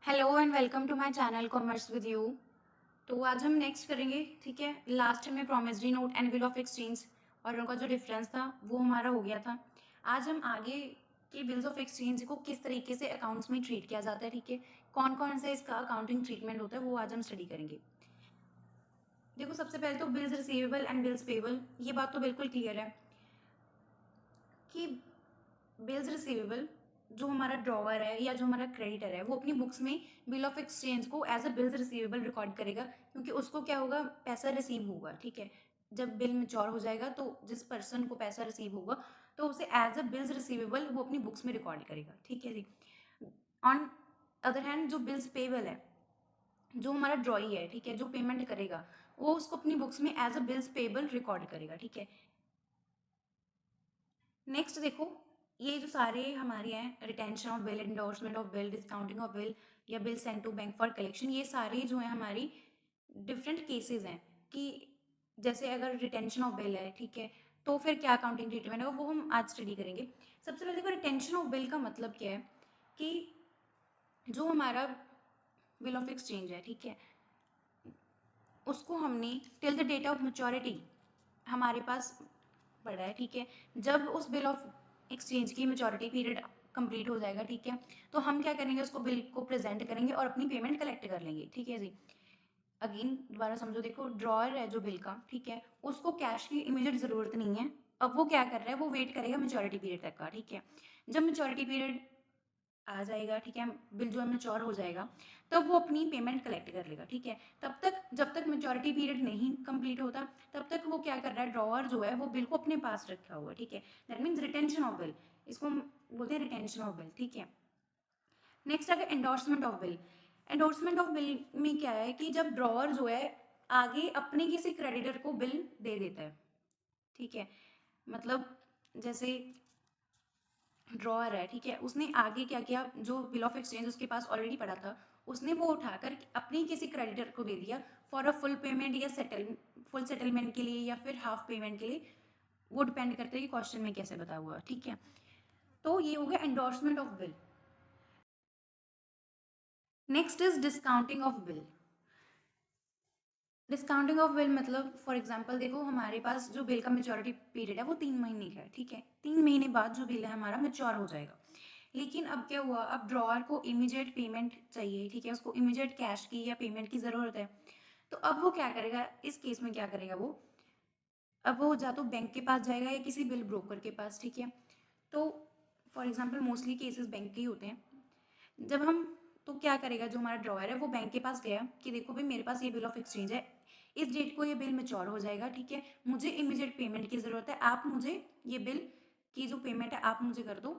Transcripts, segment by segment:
Hello and welcome to my channel commerce with you. तो आज हम नेक्स्ट करेंगे, ठीक है। लास्ट में promissory note and bill of exchange और उनका जो डिफरेंस था वो हमारा हो गया था। आज हम आगे के बिल्स ऑफ एक्सचेंज को किस तरीके से अकाउंट्स में ट्रीट किया जाता है, ठीक है, कौन कौन से इसका अकाउंटिंग ट्रीटमेंट होता है वो आज हम स्टडी करेंगे। देखो, सबसे पहले तो bills receivable and bills payable, ये बात तो बिल्कुल क्लियर है कि बिल्स रिसीवेबल जो हमारा ड्रॉवर है या जो हमारा क्रेडिटर है वो अपनी बुक्स में बिल ऑफ एक्सचेंज को as a bills receivable record करेगा, क्योंकि उसको क्या होगा, पैसा रिसीव होगा, ठीक है। जब बिल मैच्योर हो जाएगा तो जिस पर्सन को पैसा रिसीव होगा तो उसे एज अ बिल्स रिसीवेबल वो अपनी बुक्स में रिकॉर्ड करेगा, ठीक है जी। ऑन अदर हैंड जो बिल्स पेबल है, जो हमारा ड्रॉई है, ठीक है, जो पेमेंट करेगा वो उसको अपनी बुक्स में as a bills payable record करेगा, ठीक है। नेक्स्ट देखो, ये जो सारे हमारे हैं, retention of bill, endorsement of bill, discounting of bill या bill send to bank for collection, ये सारे जो है हमारी डिफरेंट केसेस हैं कि जैसे अगर रिटेंशन ऑफ बिल है, ठीक है, तो फिर क्या अकाउंटिंग ट्रीटमेंट है वो हम आज स्टडी करेंगे। सबसे पहले देखो, रिटेंशन ऑफ बिल का मतलब क्या है कि जो हमारा बिल ऑफ एक्सचेंज है, ठीक है, उसको हमने till the date of maturity हमारे पास पड़ा है, ठीक है। जब उस बिल ऑफ एक्सचेंज की मेच्योरिटी पीरियड कंप्लीट हो जाएगा, ठीक है, तो हम क्या करेंगे, उसको बिल को प्रेजेंट करेंगे और अपनी पेमेंट कलेक्ट कर लेंगे, ठीक है जी। अगेन दोबारा समझो, देखो ड्रॉअर है जो बिल का, ठीक है, उसको कैश की इमीडिएट ज़रूरत नहीं है। अब वो क्या कर रहा है, वो वेट करेगा मेच्योरिटी पीरियड तक का, ठीक है। जब मेच्योरिटी पीरियड आ जाएगा, ठीक है, बिल जो है मैच्योर हो जाएगा, तब वो अपनी पेमेंट कलेक्ट कर लेगा, ठीक है। तब तक जब तक मैच्योरिटी पीरियड नहीं कंप्लीट होता तब तक वो क्या कर रहा है, ड्रॉअर जो है वो बिल को अपने पास रखा हुआ है, ठीक है। That means retention of bill, इसको हम बोलते हैं रिटेंशन ऑफ बिल, ठीक है। नेक्स्ट अगर endorsement of bill, endorsement of bill में क्या है कि जब ड्रॉअर जो है आगे अपने किसी क्रेडिटर को बिल दे देता है, ठीक है, मतलब जैसे ड्रॉअर है, ठीक है, उसने आगे क्या किया, जो बिल ऑफ एक्सचेंज उसके पास ऑलरेडी पड़ा था उसने वो उठाकर अपने किसी क्रेडिटर को दे दिया फॉर अ फुल पेमेंट या फुल सेटलमेंट के लिए या फिर हाफ पेमेंट के लिए। वो डिपेंड करता है कि क्वेश्चन में कैसे बता हुआ, ठीक है। तो ये हो गया endorsement of bill. Next is discounting of bill. Discounting of bill मतलब फॉर एग्जांपल देखो, हमारे पास जो बिल का मेच्योरिटी पीरियड है वो 3 महीने का है, ठीक है। 3 महीने बाद जो बिल है हमारा मेच्योर हो जाएगा। लेकिन अब क्या हुआ, अब ड्रॉअर को इमीडिएट पेमेंट चाहिए, ठीक है, उसको इमीडिएट कैश की या पेमेंट की ज़रूरत है। तो अब वो क्या करेगा, इस केस में क्या करेगा वो, अब वो जा तो बैंक के पास जाएगा या किसी बिल ब्रोकर के पास, ठीक है। तो for example mostly cases bank के ही होते हैं। जब हम तो क्या करेगा, जो हमारा ड्रॉयर है वो बैंक के पास गया कि देखो भाई, मेरे पास ये बिल ऑफ एक्सचेंज है, इस डेट को ये बिल मैच्योर हो जाएगा, ठीक है, मुझे इमीडिएट पेमेंट की ज़रूरत है, आप मुझे ये बिल की जो पेमेंट है आप मुझे कर दो।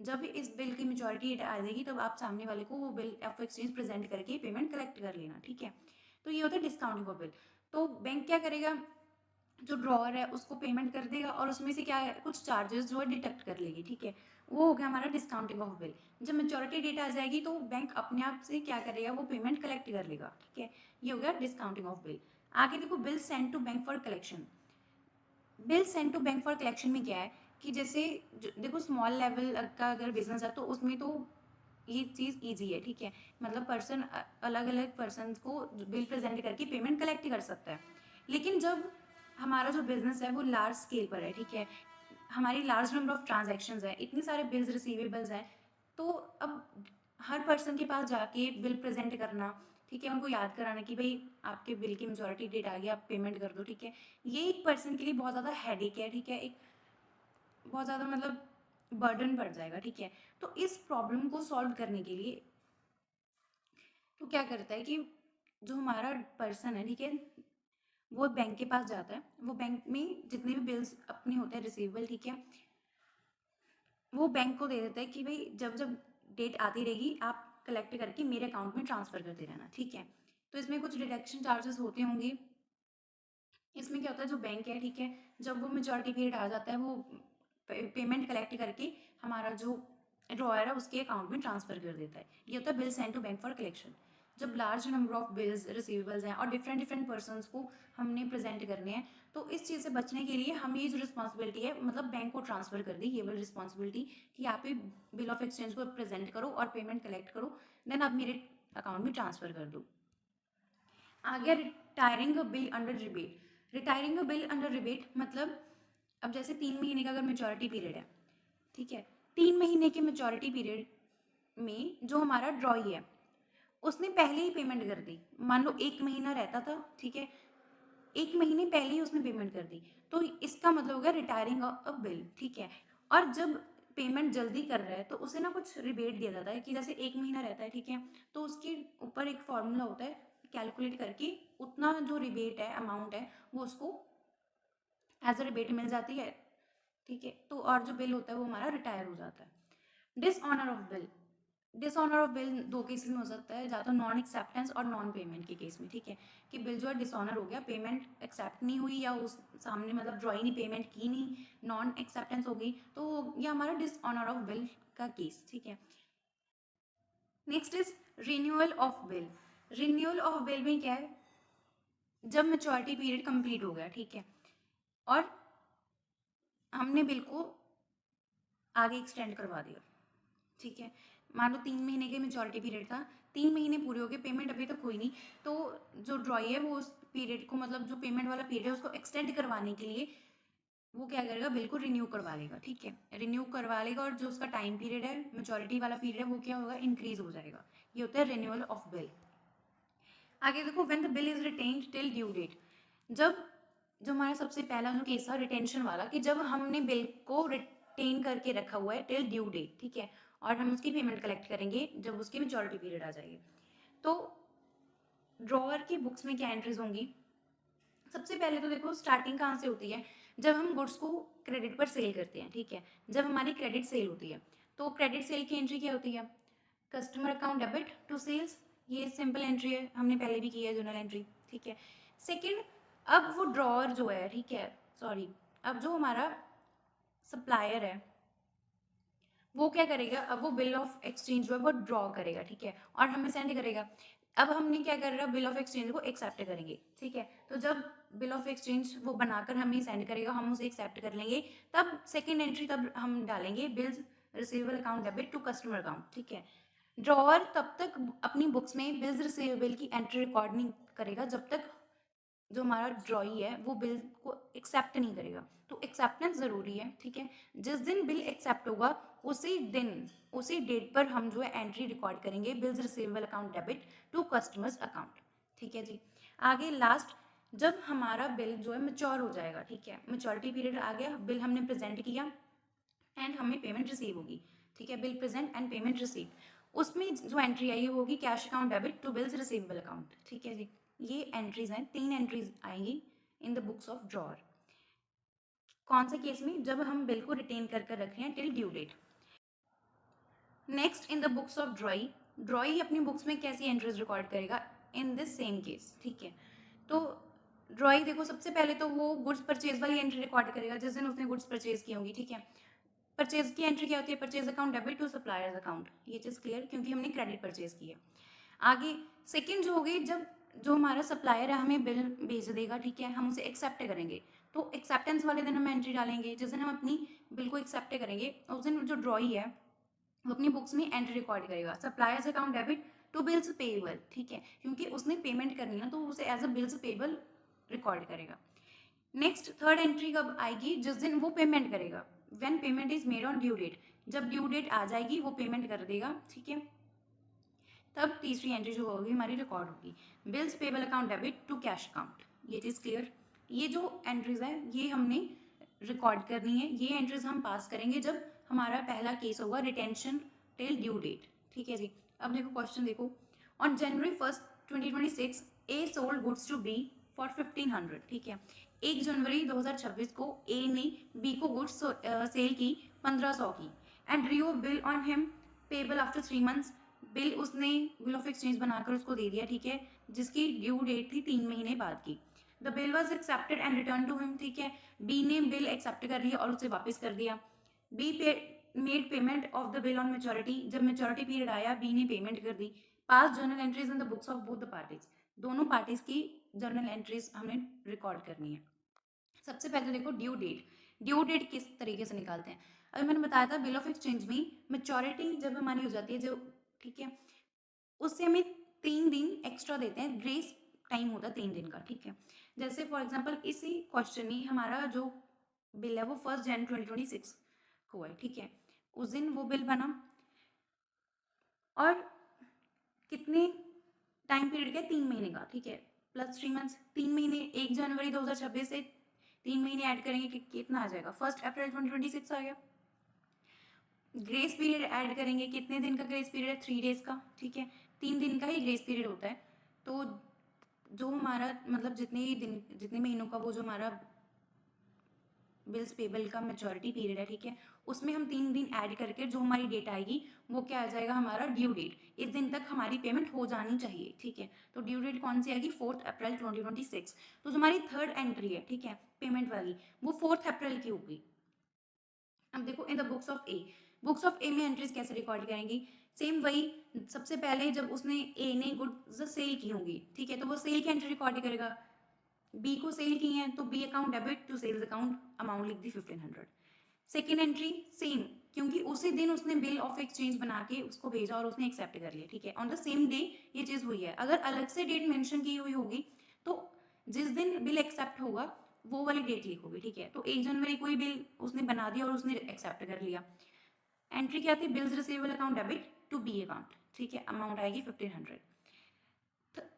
जब इस बिल की मेच्योरिटी डेट आ जाएगी तब आप सामने वाले को वो बिल ऑफ एक्सचेंज प्रेजेंट करके पेमेंट कलेक्ट कर लेना, ठीक है। तो ये होता है डिस्काउंटिंग ऑफ बिल। तो बैंक क्या करेगा, जो ड्रॉअर है उसको पेमेंट कर देगा और उसमें से क्या है, कुछ चार्जेस जो है डिडक्ट कर लेगी, ठीक है। वो हो गया हमारा डिस्काउंटिंग ऑफ बिल। जब मेच्योरिटी डेट आ जाएगी तो बैंक अपने आप से क्या करेगा, वो पेमेंट कलेक्ट कर लेगा, ठीक है। ये हो गया डिस्काउंटिंग ऑफ बिल। आगे देखो, bill send to bank for collection. Bill send to bank for collection में क्या है कि जैसे देखो, स्मॉल लेवल का अगर बिजनेस है तो उसमें तो ये चीज़ ईजी है, ठीक है, मतलब पर्सन अलग अलग पर्सन को बिल प्रेजेंट करके पेमेंट कलेक्ट कर सकता है। लेकिन जब हमारा जो बिजनेस है वो लार्ज स्केल पर है, ठीक है, हमारी लार्ज नंबर ऑफ ट्रांजेक्शन्स है, इतने सारे बिल्स रिसीवेबल्स हैं, तो अब हर पर्सन के पास जाके बिल प्रेजेंट करना, ठीक है, उनको याद कराना कि भाई आपके बिल की मेच्योरिटी डेट आ गई, आप पेमेंट कर दो, ठीक है, ये एक पर्सन के लिए बहुत ज़्यादा हेडेक है, ठीक है, एक बहुत ज़्यादा मतलब बर्डन पड़ जाएगा, ठीक है। तो इस प्रॉब्लम को सॉल्व करने के लिए तो क्या करता है कि जो हमारा पर्सन है, ठीक है, वो बैंक के पास जाता है, वो बैंक में जितने भी बिल्स अपने होते हैं रिसीवेबल, ठीक है, वो बैंक को दे देता है कि भाई जब जब डेट आती रहेगी आप कलेक्ट करके मेरे अकाउंट में ट्रांसफ़र करते रहना, ठीक है। तो इसमें कुछ डिडक्शन चार्जेस होते होंगे। इसमें क्या होता है, जो बैंक है, ठीक है, जब वो मेच्योरिटी पीरियड आ जाता है वो पेमेंट कलेक्ट करके हमारा जो ड्रॉयर है उसके अकाउंट में ट्रांसफ़र कर देता है। ये होता है bill send to bank for collection. जब large number of bills receivables हैं और डिफरेंट डिफरेंट पर्सनस को हमने प्रेजेंट करने हैं, तो इस चीज़ से बचने के लिए हम ये जो रिस्पॉन्सिबिलिटी है मतलब बैंक को ट्रांसफर कर दी ये वाली रिस्पॉन्सिबिलिटी कि आप ही बिल ऑफ एक्सचेंज को प्रेजेंट करो और पेमेंट कलेक्ट करो, देन आप मेरे अकाउंट में ट्रांसफर कर दो। आ गया रिटायरिंग अ बिल अंडर रिबेट। रिटायरिंग अ बिल अंडर रिबेट मतलब अब जैसे 3 महीने का अगर मेच्योरिटी पीरियड है, ठीक है, 3 महीने के मेच्योरिटी पीरियड में जो हमारा ड्रॉई है उसने पहले ही पेमेंट कर दी। मान लो 1 महीना रहता था, ठीक है, 1 महीने पहले ही उसने पेमेंट कर दी, तो इसका मतलब हो गया रिटायरिंग अ बिल, ठीक है। और जब पेमेंट जल्दी कर रहा है तो उसे ना कुछ रिबेट दिया जाता है कि जैसे 1 महीना रहता है, ठीक है, तो उसके ऊपर एक फॉर्मूला होता है, कैलकुलेट करके उतना जो रिबेट है अमाउंट है वो उसको एज अ रिबेट मिल जाती है, ठीक है। तो और जो बिल होता है वो हमारा रिटायर हो जाता है। Dishonour of bill. Dishonour of bill दो केसेस में हो सकता है, ज़्यादा नॉन एक्सेप्टेंस और नॉन पेमेंट के केस में, ठीक है, कि बिल जो है डिसऑनर हो गया, पेमेंट एक्सेप्ट नहीं हुई या उस सामने मतलब ड्रॉई नहीं पेमेंट की नहीं, नॉन एक्सेप्टेंस हो गई, तो ये हमारा डिसऑनर ऑफ बिल का केस, ठीक है। Next is renewal of bill. Renewal of bill में क्या है, जब मेच्योरिटी पीरियड कंप्लीट हो गया, ठीक है, और हमने बिल को आगे एक्सटेंड करवा दिया, ठीक है, मान लो 3 महीने के मेच्योरिटी पीरियड था, 3 महीने पूरे हो गए, पेमेंट अभी तक हुई नहीं, तो जो ड्रॉई है वो उस पीरियड को मतलब जो पेमेंट वाला पीरियड है उसको एक्सटेंड करवाने के लिए वो क्या करेगा, बिल को रिन्यू करवा लेगा, ठीक है, रिन्यू करवा लेगा और जो उसका टाइम पीरियड है मेच्योरिटी वाला पीरियड है वो क्या होगा, इंक्रीज हो जाएगा। ये होता है रिन्यूअल ऑफ बिल। आगे देखो, when the bill is retained till due date. जब जो हमारा सबसे पहला जो केस था रिटेंशन वाला, कि जब हमने बिल को रिटेन करके रखा हुआ है टिल ड्यू डेट, ठीक है, और हम उसकी पेमेंट कलेक्ट करेंगे जब उसकी मेच्योरिटी पीरियड आ जाएगी, तो ड्रॉअर की बुक्स में क्या एंट्रीज होंगी। सबसे पहले तो देखो स्टार्टिंग कहाँ से होती है, जब हम गुड्स को क्रेडिट पर सेल करते हैं, ठीक है, जब हमारी क्रेडिट सेल होती है तो क्रेडिट सेल की एंट्री क्या होती है, customer account debit to sales, ये सिंपल एंट्री है, हमने पहले भी की है जर्नल एंट्री, ठीक है। सेकंड, अब वो ड्रॉअर जो है, ठीक है, सॉरी, अब जो हमारा सप्लायर है वो क्या करेगा, अब वो बिल ऑफ एक्सचेंज जो है वो ड्रॉ करेगा, ठीक है, और हमें सेंड करेगा। अब हमने क्या कर रहा है, बिल ऑफ एक्सचेंज को एक्सेप्ट करेंगे, ठीक है, तो जब बिल ऑफ एक्सचेंज वो बनाकर हमें सेंड करेगा हम उसे एक्सेप्ट कर लेंगे, तब सेकेंड एंट्री तब हम डालेंगे bills receivable account debit to customer account, ठीक है। ड्रॉअर तब तक अपनी बुक्स में बिल्स रिसीवेबल की एंट्री रिकॉर्ड नहीं करेगा जब तक जो हमारा ड्रॉई है वो बिल को एक्सेप्ट नहीं करेगा, तो एक्सेप्टेंस ज़रूरी है, ठीक है। जिस दिन बिल एक्सेप्ट होगा उसी दिन उसी डेट पर हम जो है एंट्री रिकॉर्ड करेंगे bills receivable account debit to customers account, ठीक है जी। आगे लास्ट, जब हमारा बिल जो है मेच्योर हो जाएगा, ठीक है, मेच्योरिटी पीरियड आ गया, बिल हमने प्रेजेंट किया एंड हमें पेमेंट रिसीव होगी, ठीक है, bill present and payment receive, उसमें जो एंट्री आई होगी cash account debit to bills receivable account, ठीक है जी। ये एंट्रीज हैं, 3 एंट्रीज आएंगी in the books of drawer. कौन से केस में, जब हम बिल को रिटेन कर कर रख रहे हैं till due date. Next, in the books of drawee. Drawee अपनी बुक्स में कैसी एंट्रीज रिकॉर्ड करेगा, इन दिस सेम केस, ठीक है। तो ड्रॉई देखो सबसे पहले तो वो गुड्स परचेज वाली एंट्री रिकॉर्ड करेगा जिस दिन उसने गुड्स परचेज की होंगी, ठीक है। परचेज की एंट्री क्या होती है, purchase account debit to suppliers account, ये चीज़ क्लियर क्योंकि हमने क्रेडिट परचेज किया। आगे सेकंड जो हो गई, जब जो हमारा सप्लायर है हमें बिल भेज देगा, ठीक है, हम उसे एक्सेप्ट करेंगे, तो एक्सेप्टेंस वाले दिन हम एंट्री डालेंगे, जिस दिन हम अपनी बिल को एक्सेप्ट करेंगे उस दिन जो ड्रॉई है वो अपनी बुक्स में एंट्री रिकॉर्ड करेगा, suppliers account debit to bills payable, ठीक है, क्योंकि उसने पेमेंट करनी है तो उसे as a bills payable record करेगा। नेक्स्ट थर्ड एंट्री कब आएगी, जिस दिन वो पेमेंट करेगा, when payment is made on due date, जब ड्यू डेट आ जाएगी वो पेमेंट कर देगा, ठीक है, तब तीसरी एंट्री जो होगी हमारी रिकॉर्ड होगी, bills payable account debit to cash account. ये चीज़ क्लियर, ये जो एंट्रीज है ये हमने रिकॉर्ड करनी है, ये एंट्रीज हम पास करेंगे जब हमारा पहला केस होगा रिटेंशन टिल ड्यू डेट, ठीक है जी। अब देखो क्वेश्चन देखो, on January 1 2026 A sold goods to B for 1500, ठीक है, 1 जनवरी 2026 को ए ने बी को गुड्स सेल की 1500 की, and Drew bill on him payable after 3 months, bill उसने बिल ऑफ एक्सचेंज बनाकर उसको दे दिया, ठीक है, जिसकी ड्यू डेट थी 3 महीने बाद की। The bill was accepted and return to him, ठीक है, बी ने बिल एक्सेप्ट कर लिया और उसे वापस कर दिया। B made payment of the bill on maturity, जब मेच्योरिटी पीरियड आया बी ने पेमेंट कर दी, pass journal entries in the books of both the parties, दोनों पार्टीज की जर्नल एंट्रीज हमें रिकॉर्ड करनी है। सबसे पहले देखो ड्यू डेट किस तरीके से निकालते हैं। अभी मैंने बताया था बिल ऑफ एक्सचेंज में मेच्योरिटी जब हमारी हो जाती है जो, ठीक है, उससे हमें 3 दिन एक्स्ट्रा देते हैं, ग्रेस टाइम होता है 3 दिन का, ठीक है। जैसे फॉर एग्जांपल इसी क्वेश्चन में हमारा जो बिल है वो 1 जनवरी 2026 को है, ठीक है। उस दिन वो बिल बना और कितने टाइम पीरियड का, 3 महीने का, ठीक है, प्लस 3 मंथ्स, 3 महीने, 1 जनवरी 2026 से 3 महीने ऐड करेंगे कि कितना आ जाएगा, 1 अप्रैल 2026 आ गया। ग्रेस पीरियड ऐड करेंगे, कितने दिन का ग्रेस पीरियड है, 3 डेज का, ठीक है, 3 दिन का ही ग्रेस पीरियड होता है। तो जो हमारा मतलब जितने महीनों का वो जो हमारा बिल्स पेबल का मेच्योरिटी पीरियड है, ठीक है, उसमें हम 3 दिन ऐड करके जो हमारी डेट आएगी वो क्या आ जाएगा, हमारा ड्यू डेट। इस दिन तक हमारी पेमेंट हो जानी चाहिए, ठीक है। तो ड्यू डेट कौन सी आएगी, 4 अप्रैल 2026। तो जो हमारी थर्ड एंट्री है, ठीक है, पेमेंट वाली, वो 4 अप्रैल की होगी। अब देखो इन द बुक्स ऑफ ए में एंट्रीज कैसे रिकॉर्ड करेंगी, सेम वही, सबसे पहले जब उसने ए ने गुड्स सेल की होंगी, ठीक है, तो वो सेल की एंट्री रिकॉर्ड करेगा। बी को सेल की है तो B account debit to sales account, amount लिख दी 1500। सेकेंड एंट्री सेम, क्योंकि उसी दिन उसने बिल ऑफ एक्सचेंज बना के उसको भेजा और उसने एक्सेप्ट कर लिया, ठीक है, ऑन द सेम डे ये चीज हुई है। अगर अलग से डेट मेंशन की हुई होगी तो जिस दिन बिल एक्सेप्ट होगा वो वाली डेट लिखोगे, ठीक है। तो 1 जनवरी को ही बिल उसने बना दिया और उसने एक्सेप्ट कर लिया। एंट्री क्या थी, bills receivable account debit to B account, ठीक है, अमाउंट आएगी 1500।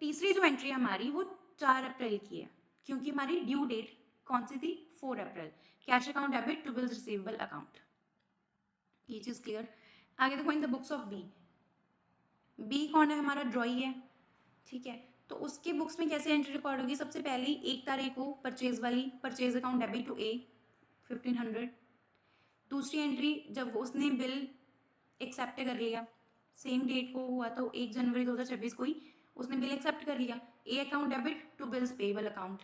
तीसरी जो एंट्री हमारी वो 4 अप्रैल की है, क्योंकि हमारी ड्यू डेट कौन सी थी, 4 अप्रैल। Cash account debit to bills receivable account, ये चीज क्लियर। आगे देखो in the books of B, B कौन है, हमारा ड्रॉई है, ठीक है। तो उसके बुक्स में कैसे एंट्री रिकॉर्ड होगी, सबसे पहले 1 तारीख को परचेज वाली, परचेज अकाउंट डेबिट टू ए 1500। दूसरी एंट्री जब उसने बिल एक्सेप्ट कर लिया, सेम डेट को हुआ तो 1 जनवरी 2026 को ही उसने बिल एक्सेप्ट कर लिया, A account debit to bills payable account.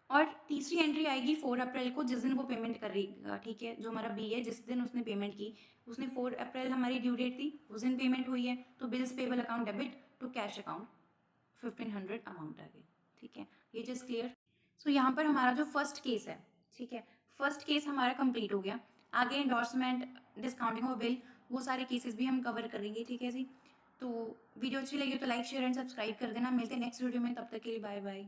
और तीसरी एंट्री आएगी 4 अप्रैल को, जिस दिन वो पेमेंट करेगा, ठीक है, जो हमारा बी है जिस दिन उसने पेमेंट की, उसने 4 अप्रैल हमारी ड्यू डेट थी, उस दिन पेमेंट हुई है, तो bills payable account debit to cash account 1500 amount आ गई, ठीक है, ये चीज क्लियर। सो यहाँ पर हमारा जो फर्स्ट केस है, ठीक है, फर्स्ट केस हमारा कंप्लीट हो गया। आगे एंडोर्समेंट, डिस्काउंटिंग ऑफ बिल, वो सारे केसेस भी हम कवर करेंगे, ठीक है जी। तो वीडियो अच्छी लगी तो लाइक शेयर एंड सब्सक्राइब कर देना। मिलते हैं नेक्स्ट वीडियो में, तब तक के लिए बाय बाय।